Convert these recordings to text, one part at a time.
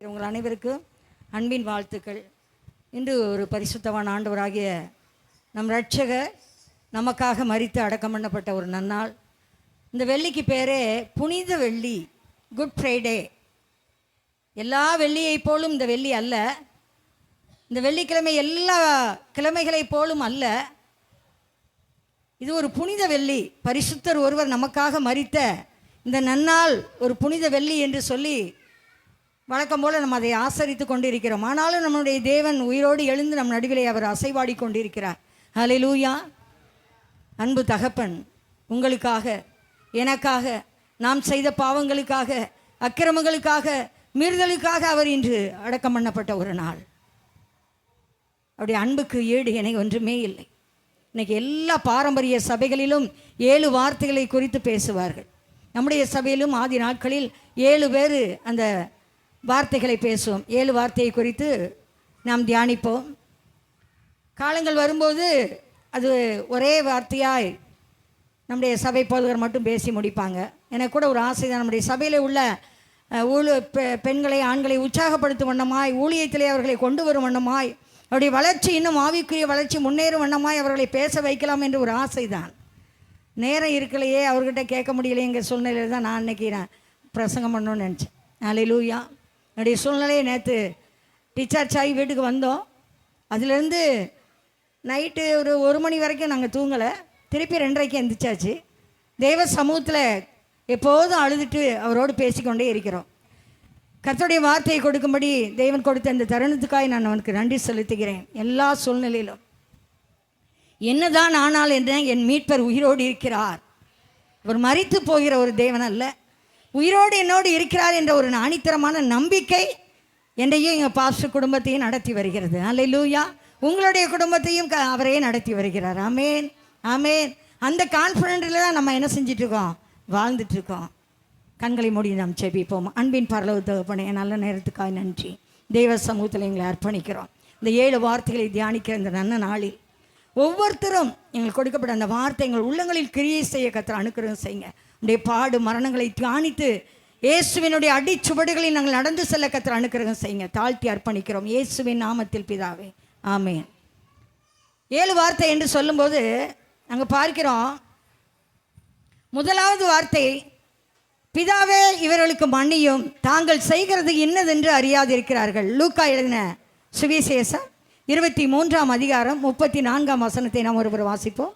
உங்கள் அனைவருக்கும் அன்பின் வாழ்த்துக்கள். இன்று ஒரு பரிசுத்தவான் ஆண்டவராகிய நம் இரட்சகர் நமக்காக மரித்து அடக்கம் பண்ணப்பட்ட ஒரு நன்னாள். இந்த வெள்ளிக்கு பேரே புனித வெள்ளி, குட் ஃப்ரைடே. எல்லா வெள்ளியை போலும் இந்த வெள்ளி அல்ல, இந்த வெள்ளிக்கிழமை எல்லா கிழமைகளை போலும் அல்ல. இது ஒரு புனித வெள்ளி. பரிசுத்தர் ஒருவர் நமக்காக மரித்த இந்த நன்னாள் ஒரு புனித வெள்ளி என்று சொல்லி வழக்கம் போல் நம்ம அதை ஆசரித்து கொண்டிருக்கிறோம். ஆனாலும் நம்முடைய தேவன் உயிரோடு எழுந்து நம் நடுவிலே அவர் அசைவாடி கொண்டிருக்கிறார். ஹல்லேலூயா. அன்பு தகப்பன் உங்களுக்காக, எனக்காக, நாம் செய்த பாவங்களுக்காக, அக்கிரமங்களுக்காக, மீறுதலுக்காக அவர் இன்று அடக்கம் பண்ணப்பட்ட ஒரு நாள். அவருடைய அன்புக்கு ஈடு என ஒன்றுமே இல்லை. இன்றைக்கி எல்லா பாரம்பரிய சபைகளிலும் 7 வார்த்தைகளை குறித்து பேசுவார்கள். நம்முடைய சபையிலும் ஆதி நாட்களில் 7 பேர் அந்த வார்த்தைகளை பேசுவோம். 7 வார்த்தையை குறித்து நாம் தியானிப்போம். காலங்கள் வரும்போது அது ஒரே வார்த்தையாய் நம்முடைய சபை போதகர் மட்டும் பேசி முடிப்பாங்க. எனக்கு கூட ஒரு ஆசை தான், நம்முடைய சபையில் உள்ள பெண்களை ஆண்களை உற்சாகப்படுத்தும் வண்ணமாய், ஊழியத்திலே அவர்களை கொண்டு வரும் வண்ணமாய், அவருடைய வளர்ச்சி இன்னும் ஆவிக்குரிய வளர்ச்சி முன்னேறும் வண்ணமாய் அவர்களை பேச வைக்கலாம் என்று ஒரு ஆசை தான். நேரம் இருக்கலையே, அவர்கிட்ட கேட்க முடியலையேங்கிற சூழ்நிலையில் தான் நான் அன்றைக்கி பிரசங்கம் பண்ணணும்னு நினச்சேன். ஹல்லேலூயா. என்னுடைய சூழ்நிலையை நேற்று டிஸ்சார்ஜ் ஆகி வீட்டுக்கு வந்தோம். அதுலேருந்து நைட்டு ஒரு 1 மணி வரைக்கும் நாங்கள் தூங்கலை. திருப்பி 2:30க்கு எந்திரிச்சாச்சு. தெய்வ சமூகத்தில் எப்போதும் அழுதுட்டு அவரோடு பேசிக்கொண்டே இருக்கிறோம். கர்த்தருடைய வார்த்தையை கொடுக்கும்படி தேவன் கொடுத்த இந்த தருணத்துக்காய் நான் அவனுக்கு நன்றி செலுத்துகிறேன். எல்லா சூழ்நிலையிலும் என்னதான் ஆனால் என்ன, என் மீட்பர் உயிரோடு இருக்கிறார். அவர் மரித்து போகிற ஒரு தேவன் அல்ல, உயிரோடு என்னோடு இருக்கிறார் என்ற ஒரு ஆணித்தரமான நம்பிக்கை என்னையும் எங்கள் பாஸ்டர் குடும்பத்தையும் நடத்தி வருகிறது. ஹல்லேலூயா. உங்களுடைய குடும்பத்தையும் அவரே நடத்தி வருகிறார். ஆமேன், ஆமேன். அந்த கான்ஃபிடென்ட்டில் தான் நம்ம என்ன செஞ்சிட்ருக்கோம், வாழ்ந்துட்டுருக்கோம். கண்களை மூடி நாம் செபிப்போம். அன்பின் பரலோக தகப்பனே, நல்ல நேரத்துக்காக நன்றி. தெய்வ சமூகத்தில் எங்களை அர்ப்பணிக்கிறோம். இந்த 7 வார்த்தைகளை தியானிக்கிற இந்த நல்ல நாளில் ஒவ்வொருத்தரும் எங்களுக்கு கொடுக்கப்பட்ட அந்த வார்த்தை எங்கள் உள்ளங்களில் கிரியை செய்ய கர்த்தர் அனுக்கிரகம் செய்யுங்க. உடைய பாடு மரணங்களை தியானித்து இயேசுவினுடைய அடிச்சுவடுகளில் நாங்கள் நடந்து செல்ல கர்த்தர் அனுக்கிரகம் செய்யுங்க. தாழ்த்தி அர்ப்பணிக்கிறோம் இயேசுவின் நாமத்தில் பிதாவே, ஆமேன். 7 வார்த்தை என்று சொல்லும்போது நாங்கள் பார்க்கிறோம், முதலாவது வார்த்தை, பிதாவே இவர்களுக்கு மன்னியும், தாங்கள் செய்கிறது இன்னதென்று அறியாதிருக்கிறார்கள். லூக்கா எழுதின சுவிசேஷம் 23ஆம் அதிகாரம் 34ஆம் வசனத்தை நாம் ஒருவர் வாசிப்போம்.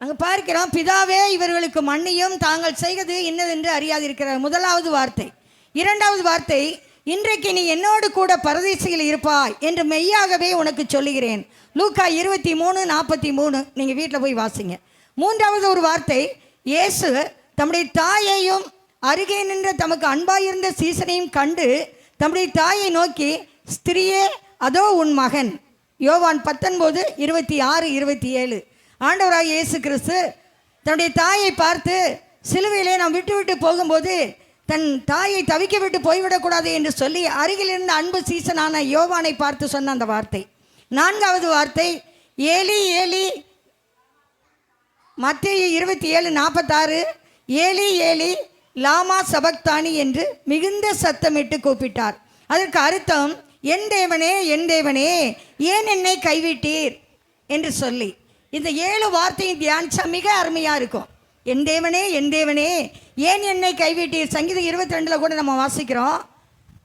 அங்கே பார்க்கிறோம், பிதாவே இவர்களுக்கு மன்னியும், தாங்கள் செய்வது இன்னதென்று அறியாதிருக்கிறார். முதலாவது வார்த்தை. 2வது வார்த்தை, இன்றைக்கு நீ என்னோடு கூட பரதீசியில் இருப்பாய் என்று மெய்யாகவே உனக்கு சொல்லுகிறேன். லூக்கா 23:43. நீங்கள் வீட்டில் போய் வாசிங்க. 3வது ஒரு வார்த்தை, இயேசு தம்முடைய தாயையும் அருகே நின்ற தமக்கு அன்பாயிருந்த சீசனையும் கண்டு தம்முடைய தாயை நோக்கி, ஸ்திரியே அதோ உன் மகன். யோவான் 19:26-27. ஆண்டவராக இயேசு கிறிஸ்து தன்னுடைய தாயை பார்த்து, சிலுவையிலே நாம் விட்டு விட்டு போகும்போது தன் தாயை தவிக்க விட்டு போய்விடக்கூடாது என்று சொல்லி அருகில் இருந்த அன்பு சீசனான யோவானை பார்த்து சொன்ன அந்த வார்த்தை. 4வது வார்த்தை, ஏலி ஏலி, மத்தேயு 27:46, ஏலி ஏலி லாமா சபக்தானி என்று மிகுந்த சத்தமிட்டு கூப்பிட்டார். அதற்கு அர்த்தம், என் தேவனே என் தேவனே ஏன் என்னை கைவிட்டீர் என்று சொல்லி. இந்த 7 வார்த்தையை தியானிச்சா மிக அருமையாக இருக்கும். என் தேவனே என் தேவனே ஏன் என்னை கைவிட்டீர். சங்கீதம் 22 கூட நம்ம வாசிக்கிறோம்,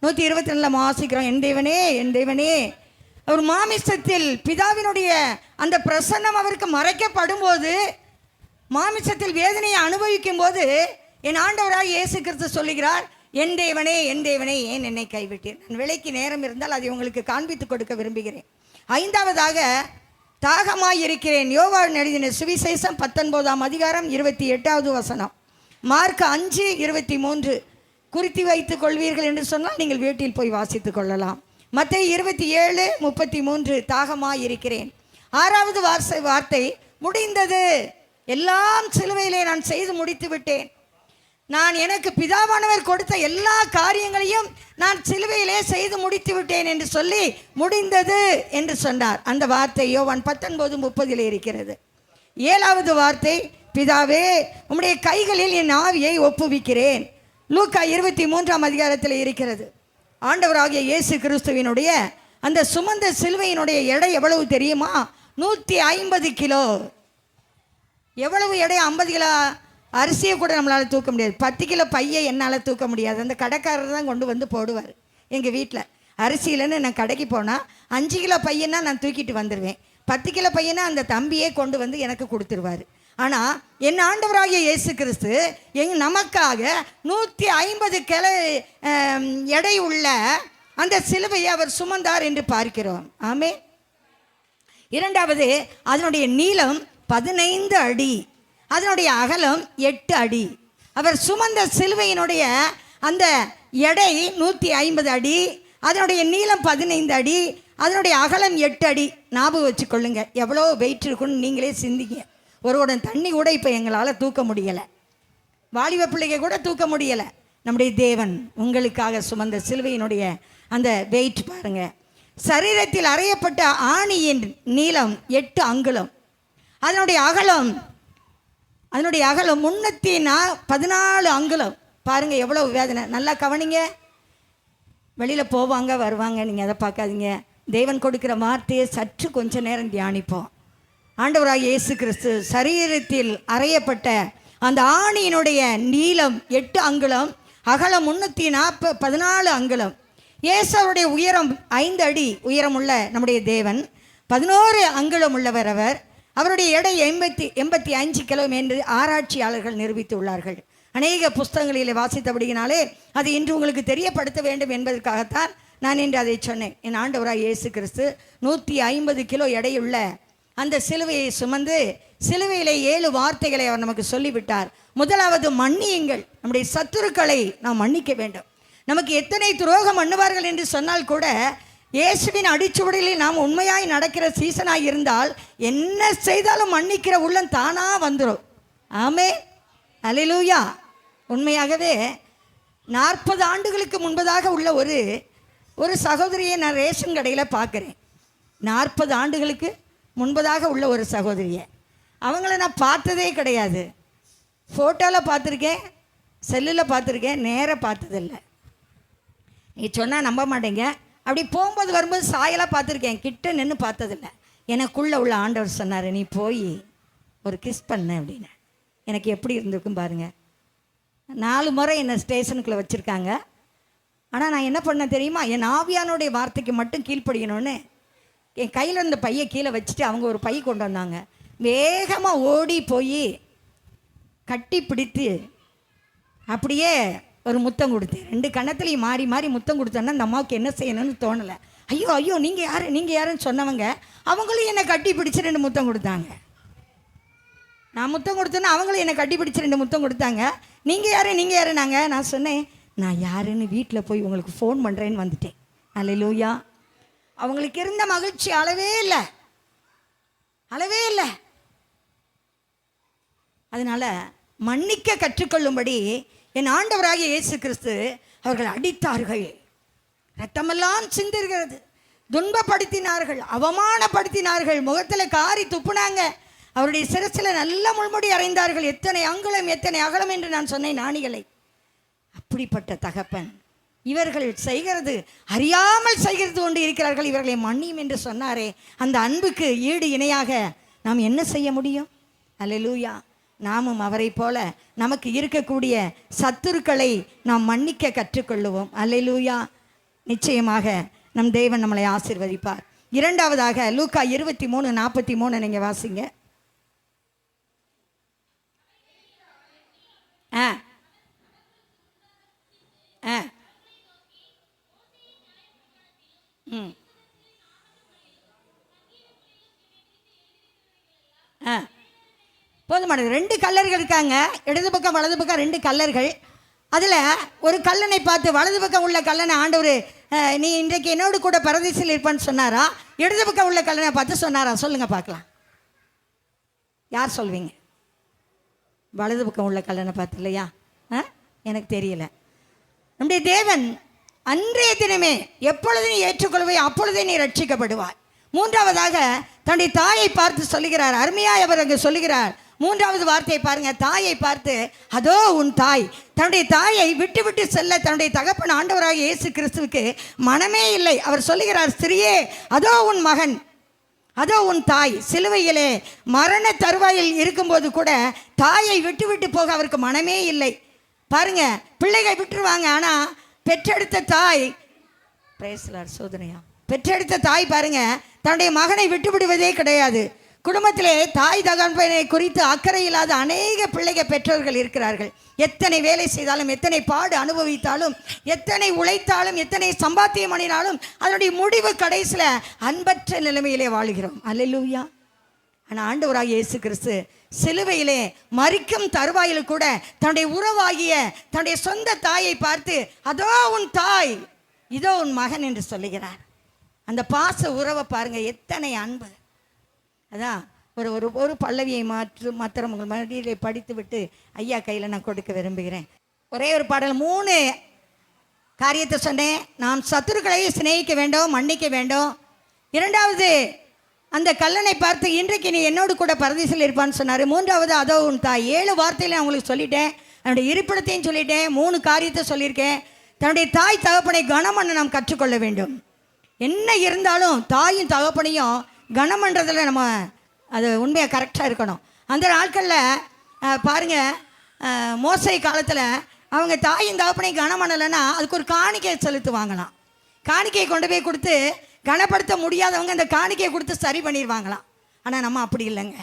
122 நம்ம வாசிக்கிறோம், என் தேவனே என் தேவனே. அவர் மாமிசத்தில் பிதாவினுடைய அந்த பிரசன்னம் அவருக்கு மறைக்கப்படும் போது, மாமிசத்தில் வேதனையை அனுபவிக்கும் போது என் ஆண்டவராக இயேசு கிறிஸ்து சொல்லுகிறார், என் தேவனே என் தேவனே ஏன் என்னை கைவிட்டீர். நான் விலைக்கு நேரம் இருந்தால் அதை உங்களுக்கு காண்பித்து கொடுக்க விரும்புகிறேன். 5வதாக, தாகமாய் இருக்கிறேன். யோவான் எழுதின சுவிசேஷம் 19ஆம் அதிகாரம் 28வது வசனம். மார்க் 5:23 குறித்து வைத்துக் கொள்வீர்கள் என்று சொன்னால் நீங்கள் வீட்டில் போய் வாசித்துக் கொள்ளலாம். மத்தேயு 27:33 தாகமாய் இருக்கிறேன். 6வது வார்த்தை, முடிந்தது, எல்லாம் சிலுவையிலே நான் செய்து முடித்து விட்டேன். நான் எனக்கு பிதாவானவர் கொடுத்த எல்லா காரியங்களையும் நான் சிலுவையிலே செய்து முடித்து விட்டேன் என்று சொல்லி முடிந்தது என்று சொன்னார். அந்த வார்த்தை யோவான் 19:30 இருக்கிறது. 7வது வார்த்தை, பிதாவே, உம்முடைய கைகளில் என் ஆவியை ஒப்புவிக்கிறேன். லூக்கா 23ஆம் அதிகாரத்தில் இருக்கிறது. ஆண்டவராகிய இயேசு கிறிஸ்துவினுடைய அந்த சுமந்த சிலுவையினுடைய எடை எவ்வளவு தெரியுமா? 150 கிலோ. எவ்வளவு எடை? 50 கிலோ அரிசியை கூட நம்மளால் தூக்க முடியாது. 10 கிலோ பையை என்னால் தூக்க முடியாது. அந்த கடைக்காரர் தான் கொண்டு வந்து போடுவார். எங்கள் வீட்டில் அரிசியிலன்னு நான் கடைக்கு போனால் 5 கிலோ பையனா நான் தூக்கிட்டு வந்துடுவேன். 10 கிலோ பையனா அந்த தம்பியே கொண்டு வந்து எனக்கு கொடுத்துருவார். ஆனால் என் ஆண்டவராகிய இயேசு கிறிஸ்து நமக்காக 150 கிலோ எடை உள்ள அந்த சிலுவையை அவர் சுமந்தார் என்று பார்க்கிறோம். ஆமே. இரண்டாவது, அதனுடைய நீளம் 15 அடி, அதனுடைய அகலம் 8 அடி. அவர் சுமந்த சிலுவையினுடைய அந்த எடை 150 அடி, அதனுடைய நீளம் 15 அடி, அதனுடைய அகலம் 8 அடி. ஞாபகம் வச்சுக்கொள்ளுங்க, எவ்வளோ வெயிட் இருக்குன்னு நீங்களே சிந்திங்க. ஒரு உடன் தண்ணி கூட இப்போ எங்களால் தூக்க முடியலை, வாலிப பிள்ளைங்க கூட தூக்க முடியலை. நம்முடைய தேவன் உங்களுக்காக சுமந்த சிலுவையினுடைய அந்த வெயிட் பாருங்க. சரீரத்தில் அறையப்பட்ட ஆணியின் நீளம் 8 அங்குலம், அதனுடைய அகலம் 314 அங்குலம். பாருங்க எவ்வளவு வேதனை. நல்லா கவனிங்க. வெளியில் போவாங்க வருவாங்க, நீங்கள் அதை பார்க்காதீங்க. தேவன் கொடுக்குற வார்த்தையை சற்று கொஞ்ச நேரம் தியானிப்போம். ஆண்டவராகிய இயேசு கிறிஸ்து சரீரத்தில் அறையப்பட்ட அந்த ஆணியினுடைய நீளம் 8 அங்குலம், அகலம் 314 அங்குலம். இயேசுவுடைய உயரம் 5 அடி உயரமுள்ள நம்முடைய தேவன் 11 அங்குலம் உள்ளவர். அவருடைய எடை 85 கிலோ என்று ஆராய்ச்சியாளர்கள் நிரூபித்துள்ளார்கள். அநேக புஸ்தகங்களில் வாசித்தபடியினாலே அது இன்று உங்களுக்கு தெரியப்படுத்த வேண்டும் என்பதற்காகத்தான் நான் இன்று அதை சொன்னேன். என் ஆண்டவராய் இயேசு கிறிஸ்து 150 கிலோ எடையுள்ள அந்த சிலுவையை சுமந்து சிலுவையிலே 7 வார்த்தைகளை அவர் நமக்கு சொல்லிவிட்டார். முதலாவது, மன்னியுங்கள். நம்முடைய சத்துருக்களை நாம் மன்னிக்க வேண்டும். நமக்கு எத்தனை துரோகம் பண்ணுவார்கள் என்று சொன்னால் கூட இயேசுவின் அடிச்சுவடியில் நாம் உண்மையாய் நடக்கிற சீசனாக இருந்தால் என்ன செய்தாலும் மன்னிக்கிற உள்ளம் தானாக வந்துடும். ஆமே, அல்லேலூயா. உண்மையாகவே 40 ஆண்டுகளுக்கு முன்பதாக உள்ள ஒரு சகோதரியை நான் ரேஷன் கடையில் பார்க்குறேன். 40 ஆண்டுகளுக்கு முன்பதாக உள்ள ஒரு சகோதரியை, அவங்கள நான் பார்த்ததே கிடையாது. ஃபோட்டோவில் பார்த்துருக்கேன், செல்லில் பார்த்துருக்கேன், நேராக பார்த்ததில்லை. நீ சொன்னால் நம்ப மாட்டேங்க. அப்படி போகும்போது வரும்போது சாயலாக பார்த்துருக்கேன், கிட்ட நின்று பார்த்ததில்லை. எனக்குள்ளே உள்ள ஆண்டவர் சொன்னார், நீ போய் ஒரு கிஸ் பண்ண அப்படின்னு. எனக்கு எப்படி இருந்திருக்கும் பாருங்கள். 4 முறை என்னை ஸ்டேஷனுக்குள்ளே வச்சுருக்காங்க. ஆனால் நான் என்ன பண்ணேன் தெரியுமா? என் ஆவியானுடைய வார்த்தைக்கு மட்டும் கீழ்ப்படியணும்னு என் கையில் இருந்த பையை கீழே வச்சுட்டு அவங்க ஒரு பை கொண்டு வந்தாங்க. வேகமாக ஓடி போய் கட்டி பிடித்து அப்படியே ஒரு முத்தம் கொடுத்தேன். 2 கன்னத்துலேயும் மாறி மாறி முத்தம் கொடுத்தேன்னா அந்த அம்மாவுக்கு என்ன செய்யணும்னு தோணலை. ஐயோ நீங்கள் யாருன்னு சொன்னவங்க அவங்களும் என்னை கட்டி பிடிச்சி 2 முத்தம் கொடுத்தாங்க. நான் முத்தம் கொடுத்தேன்னா அவங்களும் என்னை கட்டி பிடிச்சி 2 முத்தம் கொடுத்தாங்க. நீங்கள் யாரு நான் சொன்னேன், நான் யாருன்னு வீட்டில் போய் உங்களுக்கு ஃபோன் பண்ணுறேன்னு வந்துட்டேன். அல்லேலூயா. அவங்களுக்கு இருந்த மகிழ்ச்சி அளவே இல்லை. அதனால் மன்னிக்க கற்றுக்கொள்ளும்படி என் ஆண்டவராகிய இயேசு கிறிஸ்து அவர்கள் அடித்தார்கள், ரத்தமெல்லாம் சிந்துகிறது, துன்பப்படுத்தினார்கள், அவமானப்படுத்தினார்கள், முகத்தில் காரி துப்புனாங்க, அவருடைய சிரசில் நல்ல முள்முடி அறைந்தார்கள். எத்தனை அங்குலம் எத்தனை அகலம் என்று நான் சொன்னேன் ஞானிகளை. அப்படிப்பட்ட தகப்பன் இவர்கள் செய்கிறது அறியாமல் செய்கிறது கொண்டு இருக்கிறார்கள், இவர்களை மன்னியும் என்று சொன்னாரே, அந்த அன்புக்கு ஈடு இணையாக நாம் என்ன செய்ய முடியும்? அல்லேலூயா. நாமும் அவரை போல நமக்கு இருக்கக்கூடிய சத்துருக்களை நாம் மன்னிக்க கற்றுக்கொள்ளுவோம். அல்லேலூயா. நிச்சயமாக நம் தேவன் நம்மளை ஆசீர்வதிப்பார். இரண்டாவதாக லூக்கா 23:43 நீங்கள் வாசிங்க. போதுமானது. 2 கல்லர்கள் இருக்காங்க, இடது பக்கம் வலது பக்கம் 2 கல்லர்கள். அதில் ஒரு கல்லனை பார்த்து, வலது பக்கம் உள்ள கல்லனை ஆண்டவர் நீ இன்றைக்கு என்னோடு கூட பரதேசில் இருப்பான்னு சொன்னாரா? இடது பக்கம் உள்ள கல்லனை பார்த்து சொன்னாரா? சொல்லுங்க பார்க்கலாம். யார் சொல்வீங்க? வலது பக்கம் உள்ள கல்லனை பார்த்து இல்லையா? எனக்கு தெரியல. நம்முடைய தேவன் அன்றைய தினமே எப்பொழுது நீ ஏற்றுக்கொள்வே அப்பொழுதே நீ ரட்சிக்கப்படுவாய். மூன்றாவதாக தன்னுடைய தாயை பார்த்து சொல்லுகிறார், அருமையாய் அவர் அங்கே சொல்லுகிறார், மூன்றாவது வார்த்தையை பாருங்க, தாயை பார்த்து அதோ உன் தாய். தன்னுடைய தாயை விட்டு விட்டு செல்ல தன்னுடைய தகப்பன் ஆண்டவராக இயேசு கிறிஸ்துவுக்கு மனமே இல்லை. அவர் சொல்லுகிறார், ஸ்திரியே அதோ உன் மகன், அதோ உன் தாய். சிலுவையிலே மரண தருவாயில் இருக்கும்போது கூட தாயை விட்டு விட்டு போக அவருக்கு மனமே இல்லை. பாருங்க, பிள்ளைகள் விட்டுருவாங்க, ஆனால் பெற்றெடுத்த தாய், பிரேசலார் சோதனையா, பெற்றெடுத்த தாய் பாருங்க தன்னுடைய மகனை விட்டு விடுவதே கிடையாது. குடும்பத்திலே தாய் தகப்பனை குறித்து அக்கறை இல்லாத அநேக பிள்ளைகள் பெற்றோர்கள் இருக்கிறார்கள். எத்தனை வேலை செய்தாலும், எத்தனை பாடு அனுபவித்தாலும், எத்தனை உழைத்தாலும், எத்தனை சம்பாத்தியம் பண்ணினாலும் அதனுடைய முடிவு கடைசியில் அன்பற்ற நிலைமையிலே வாழுகிறோம். அல்லேலூயா. ஆனால் ஆண்டவராகிய இயேசு கிறிஸ்து சிலுவையிலே மரிக்கும் தருவாயில் கூட தன்னுடைய உறவாகிய தன்னுடைய சொந்த தாயை பார்த்து அதோ உன் தாய், இதோ உன் மகன் என்று சொல்லுகிறார். அந்த பாச உறவை பாருங்க, எத்தனை அன்பு. அதான் ஒரு ஒரு ஒரு பல்லவியை மாத்திரம் உங்கள் மடியிலே படித்து விட்டு ஐயா கையில் நான் கொடுக்க விரும்புகிறேன். ஒரே ஒரு பாடல், 3 காரியத்தை சொன்னேன். நாம் சத்துருக்களை சிநேகிக்க வேண்டும், மன்னிக்க வேண்டும். இரண்டாவது, அந்த கல்லனை பார்த்து இன்றைக்கு நீ என்னோடு கூட பரதேசில் இருப்பான்னு சொன்னார். மூன்றாவது, அதோ உன் தாய். 7 வார்த்தையில நான் உங்களுக்கு சொல்லிட்டேன், என்னுடைய இருப்பிடத்தையும் சொல்லிட்டேன், 3 காரியத்தை சொல்லியிருக்கேன். தன்னுடைய தாய் தகப்பனை கனம் பண்ண நாம் கற்றுக்கொள்ள வேண்டும். என்ன இருந்தாலும் தாயும் தகப்பனையும் கனம் பண்ணுறதில் நம்ம அது உண்மையாக கரெக்டாக இருக்கணும். அந்த நாட்களில் பாருங்கள், மோசை காலத்தில் அவங்க தாயும் தகப்பனையும் கனம் பண்ணலைன்னா அதுக்கு ஒரு காணிக்கை செலுத்துவாங்களாம். காணிக்கையை கொண்டு போய் கொடுத்து கனப்படுத்த முடியாதவங்க அந்த காணிக்கையை கொடுத்து சரி பண்ணிடுவாங்களாம். ஆனால் நம்ம அப்படி இல்லைங்க.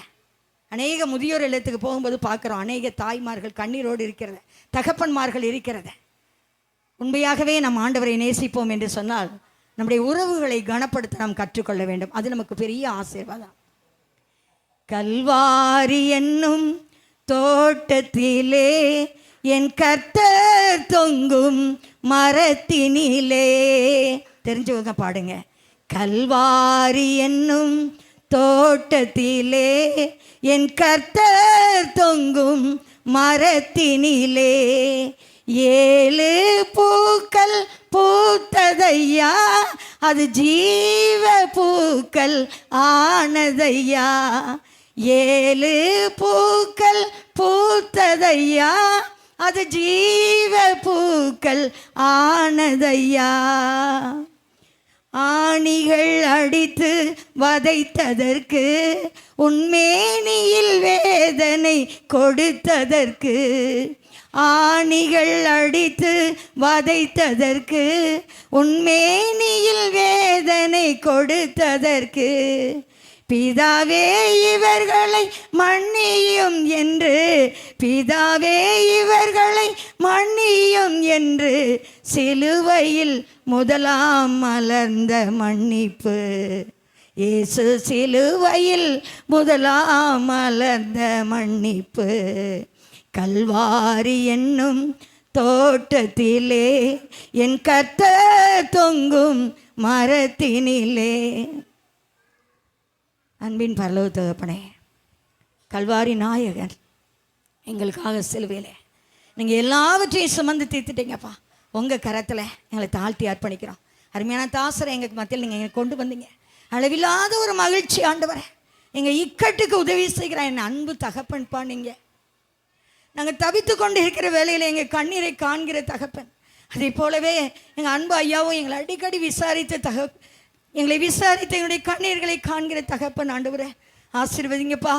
அநேக முதியோர் இல்லத்துக்கு போகும்போது பார்க்குறோம், அநேக தாய்மார்கள் கண்ணீரோடு இருக்கிறத, தகப்பன்மார்கள் இருக்கிறத. உண்மையாகவே நம் ஆண்டவரை நேசிப்போம் என்று சொன்னால் நம்முடைய உறவுகளை கனப்படுத்த நாம் கற்றுக்கொள்ள வேண்டும். அது நமக்கு பெரிய ஆசீர்வாதம். கல்வாரி என்னும் தோட்டத்திலே என் கர்த்தர் தொங்கும் மரத்தினிலே. தெரிஞ்சவங்க பாடுங்க. கல்வாரி என்னும் தோட்டத்திலே என் கர்த்தர் தொங்கும் மரத்தினிலே 7 பூக்கள் பூத்ததையா, அது ஜீவ பூக்கள் ஆனதையா. 7 பூக்கள் பூத்ததையா, அது ஜீவ பூக்கள் ஆனதையா. ஆணிகள் அடித்து வதைத்ததற்கு, உன்மேனியில் வேதனை கொடுத்ததற்கு, ஆணிகள் அடித்து வதைத்ததற்கு, உன்மேனியில் வேதனை கொடுத்ததற்கு, பிதாவே இவர்களை மன்னியும் என்று, பிதாவே இவர்களை மன்னியும் என்று சிலுவையில் முதலாம் மலர்ந்த மன்னிப்பு. இயேசு சிலுவையில் முதலாம் மலர்ந்த மன்னிப்பு. கல்வாரி என்னும் தோட்டத்திலே என் கர்த்தர் தொங்கும் மரத்தினிலே. அன்பின் பரலோக தகப்பனே, கல்வாரி நாயகன் எங்களுக்காக சிலுவையிலே நீங்கள் எல்லாவற்றையும் சுமந்து தீர்த்துட்டீங்கப்பா. உங்கள் கரத்தில் எங்களை தாழ்த்தி அர்ப்பணிக்கிறோம். அருமையான தாசரை எங்களுக்கு மத்தியில் நீங்கள் எங்களை கொண்டு வந்தீங்க. அளவில்லாத ஒரு மகிழ்ச்சி ஆண்டவரே. எங்கள் இக்கட்டுக்கு உதவி செய்கிற என் அன்பு தகப்பன்ப்பா. நீங்கள் நாங்கள் தவித்து கொண்டு இருக்கிற வேலையில் எங்கள் கண்ணீரை காண்கிற தகப்பன். அதே போலவே எங்கள் அன்பு ஐயாவும் எங்களை அடிக்கடி விசாரித்த எங்களை விசாரித்த எங்களுடைய கண்ணீர்களை காண்கிற தகப்பன் ஆண்டவரே. ஆசீர்வதிங்கப்பா.